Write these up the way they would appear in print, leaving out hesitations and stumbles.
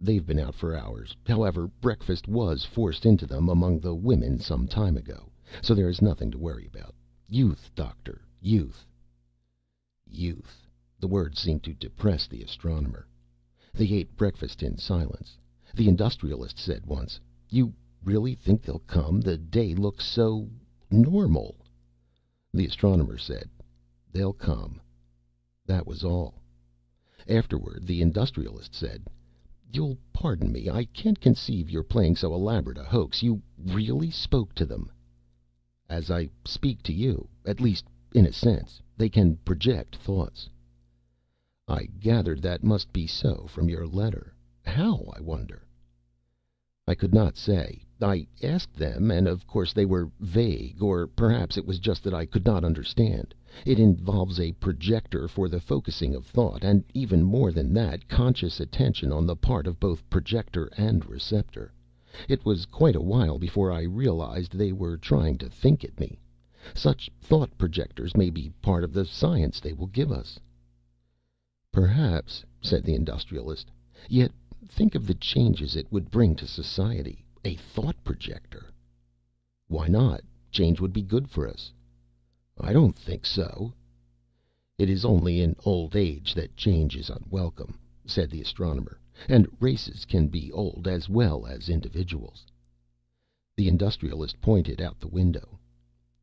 They've been out for hours. However, breakfast was forced into them among the women some time ago, so there is nothing to worry about. Youth, Doctor, youth." Youth. The word seemed to depress the astronomer. They ate breakfast in silence. The industrialist said once, "You really think they'll come? The day looks so normal." The astronomer said, "They'll come." That was all. Afterward, the industrialist said, "You'll pardon me. I can't conceive your playing so elaborate a hoax. You really spoke to them?" "As I speak to you. At least, in a sense. They can project thoughts." "I gathered that must be so from your letter. How, I wonder?" "I could not say. I asked them, and of course they were vague, or perhaps it was just that I could not understand. It involves a projector for the focusing of thought, and even more than that, conscious attention on the part of both projector and receptor. It was quite a while before I realized they were trying to think at me. Such thought projectors may be part of the science they will give us." "Perhaps," said the industrialist. "Yet think of the changes it would bring to society. A thought projector." "Why not? Change would be good for us." "I don't think so." "It is only in old age that change is unwelcome," said the astronomer. "And races can be old as well as individuals." The industrialist pointed out the window.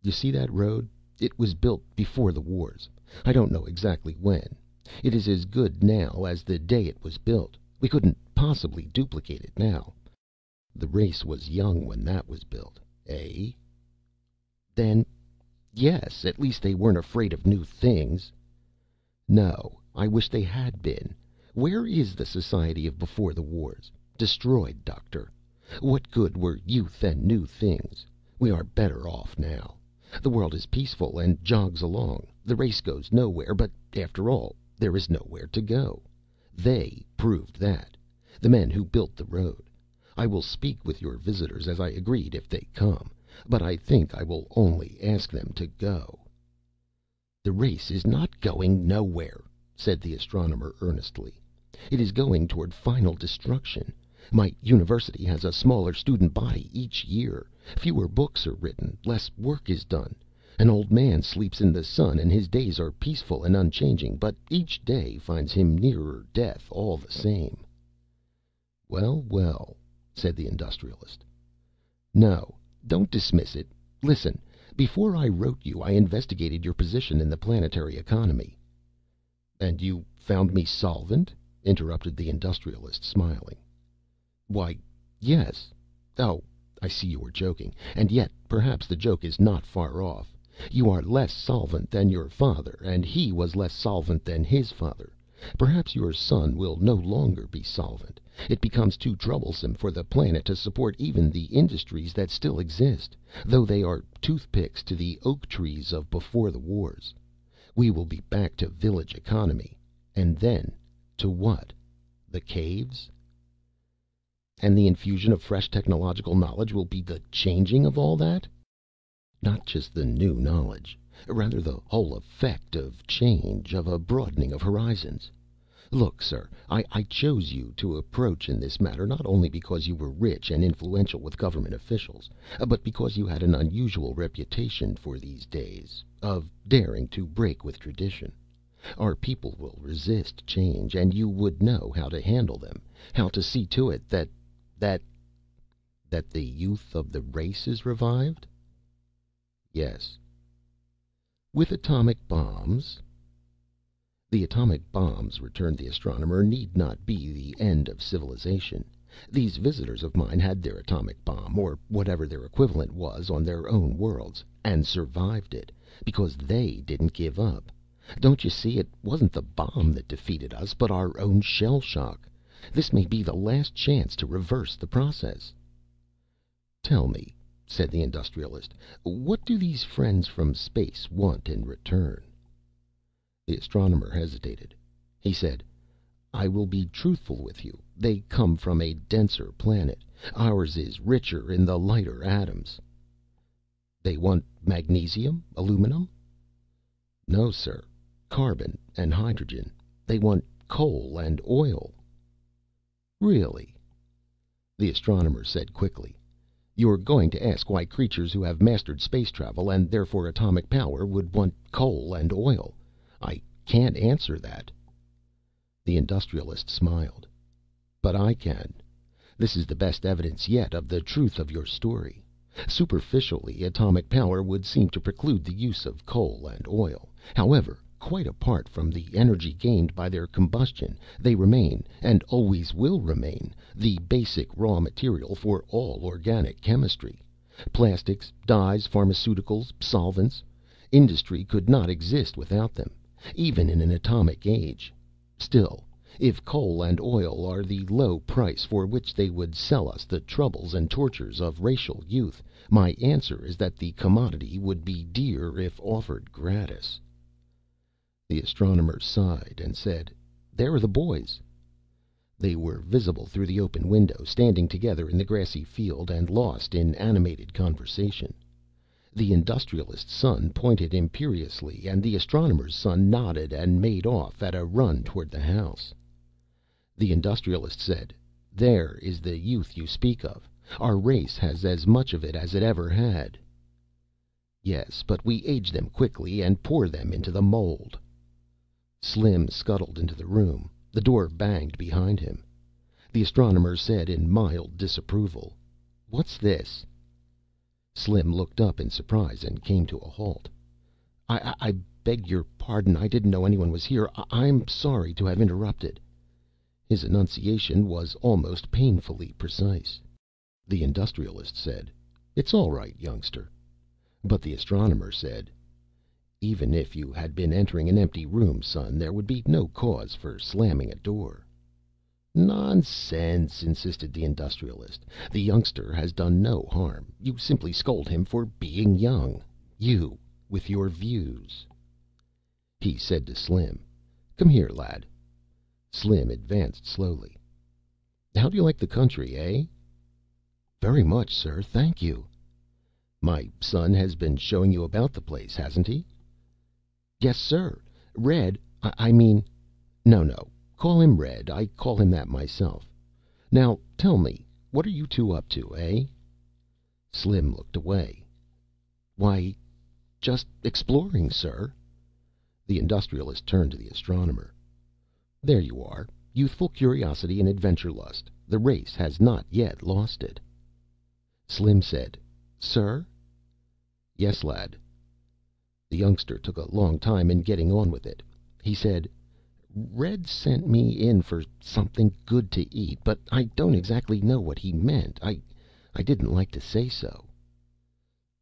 "You see that road? It was built before the wars. I don't know exactly when. It is as good now as the day it was built. We couldn't possibly duplicate it now. The race was young when that was built, eh?" "Then, yes. At least they weren't afraid of new things." "No. I wish they had been. Where is the society of before the wars? Destroyed, Doctor. What good were youth and new things? We are better off now. The world is peaceful and jogs along. The race goes nowhere, but after all, there is nowhere to go. They proved that. The men who built the road. I will speak with your visitors as I agreed if they come, but I think I will only ask them to go." "The race is not going nowhere," said the astronomer earnestly. "It is going toward final destruction. My university has a smaller student body each year. Fewer books are written, less work is done. An old man sleeps in the sun and his days are peaceful and unchanging, but each day finds him nearer death all the same." "Well, well," said the industrialist. "No, don't dismiss it. Listen. Before I wrote you, I investigated your position in the planetary economy." "And you found me solvent?" interrupted the industrialist, smiling. "Why, yes. Oh, I see you were joking. And yet, perhaps the joke is not far off. You are less solvent than your father, and he was less solvent than his father. Perhaps your son will no longer be solvent. It becomes too troublesome for the planet to support even the industries that still exist, though they are toothpicks to the oak trees of before the wars. We will be back to village economy. And then to what? The caves? And the infusion of fresh technological knowledge will be the changing of all that?" "Not just the new knowledge. Rather the whole effect of change, of a broadening of horizons. Look, sir, I chose you to approach in this matter not only because you were rich and influential with government officials, but because you had an unusual reputation for these days, of daring to break with tradition. Our people will resist change, and you would know how to handle them, how to see to it that the youth of the race is revived?" "Yes." "With atomic bombs?" "The atomic bombs," returned the astronomer, "need not be the end of civilization. These visitors of mine had their atomic bomb, or whatever their equivalent was, on their own worlds, and survived it, because they didn't give up. Don't you see, it wasn't the bomb that defeated us, but our own shell shock. This may be the last chance to reverse the process." "Tell me," said the industrialist, "what do these friends from space want in return?" The astronomer hesitated. He said, "I will be truthful with you. They come from a denser planet. Ours is richer in the lighter atoms." "They want magnesium, aluminum?" "No, sir. Carbon and hydrogen. They want coal and oil." Really? The astronomer said quickly. You're going to ask why creatures who have mastered space travel, and therefore atomic power, would want coal and oil. I can't answer that. The industrialist smiled. But I can. This is the best evidence yet of the truth of your story. Superficially, atomic power would seem to preclude the use of coal and oil. However, quite apart from the energy gained by their combustion, they remain, and always will remain, the basic raw material for all organic chemistry. Plastics, dyes, pharmaceuticals, solvents. Industry could not exist without them, even in an atomic age. Still, if coal and oil are the low price for which they would sell us the troubles and tortures of racial youth, my answer is that the commodity would be dear if offered gratis. The astronomer sighed and said, "There are the boys." They were visible through the open window, standing together in the grassy field and lost in animated conversation. The industrialist's son pointed imperiously, and the astronomer's son nodded and made off at a run toward the house. The industrialist said, "There is the youth you speak of. Our race has as much of it as it ever had." "Yes, but we age them quickly and pour them into the mold." Slim scuttled into the room. The door banged behind him. The astronomer said in mild disapproval, "What's this?" Slim looked up in surprise and came to a halt. I beg your pardon. I didn't know anyone was here. I'm sorry to have interrupted." His enunciation was almost painfully precise. The industrialist said, "It's all right, youngster." But the astronomer said, "Even if you had been entering an empty room, son, there would be no cause for slamming a door." "Nonsense," insisted the industrialist. "The youngster has done no harm. You simply scold him for being young. You, with your views." He said to Slim, "Come here, lad." Slim advanced slowly. "How do you like the country, eh?" "Very much, sir, thank you." "My son has been showing you about the place, hasn't he?" "Yes, sir. Red, I mean no, call him Red. I call him that myself. Now tell me, what are you two up to, eh?" Slim looked away. "Why, just exploring, sir." The industrialist turned to the astronomer. "There you are. Youthful curiosity and adventure lust. The race has not yet lost it." Slim said, "Sir?" "Yes, lad." The youngster took a long time in getting on with it. He said, "Red sent me in for something good to eat, but I don't exactly know what he meant. I didn't like to say so."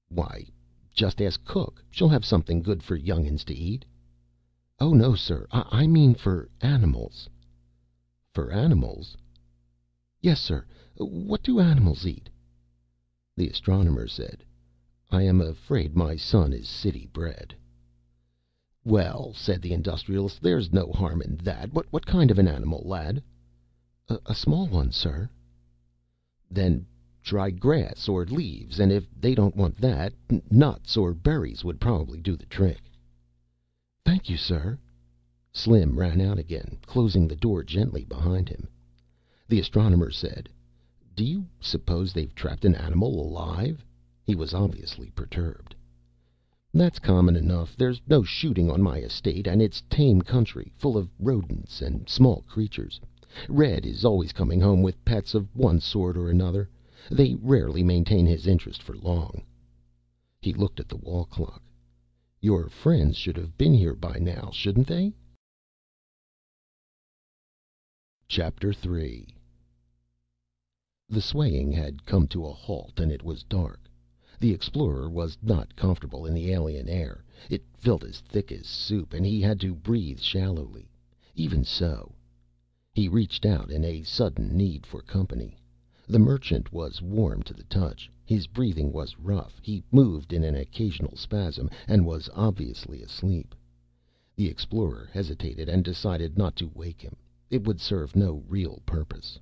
"Why, just ask cook. She'll have something good for young'uns to eat." "Oh, no, sir. I mean for animals." "For animals?" "Yes, sir. What do animals eat?" The astronomer said, "I am afraid my son is city bred." "Well," said the industrialist, "there's no harm in that. What kind of an animal, lad?" A small one, sir." "Then dried grass or leaves, and if they don't want that, nuts or berries would probably do the trick." "Thank you, sir." Slim ran out again, closing the door gently behind him. The astronomer said, "Do you suppose they've trapped an animal alive?" He was obviously perturbed. "That's common enough. There's no shooting on my estate, and it's tame country, full of rodents and small creatures. Red is always coming home with pets of one sort or another. They rarely maintain his interest for long." He looked at the wall clock. "Your friends should have been here by now, shouldn't they?" Chapter 3. The swaying had come to a halt, and it was dark. The explorer was not comfortable in the alien air. It felt as thick as soup, and he had to breathe shallowly. Even so, he reached out in a sudden need for company. The merchant was warm to the touch. His breathing was rough. He moved in an occasional spasm, and was obviously asleep. The explorer hesitated and decided not to wake him. It would serve no real purpose.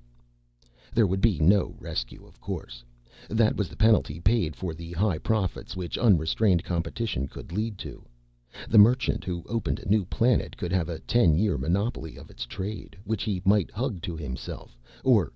There would be no rescue, of course. That was the penalty paid for the high profits which unrestrained competition could lead to. The merchant who opened a new planet could have a 10-year monopoly of its trade, which he might hug to himself, or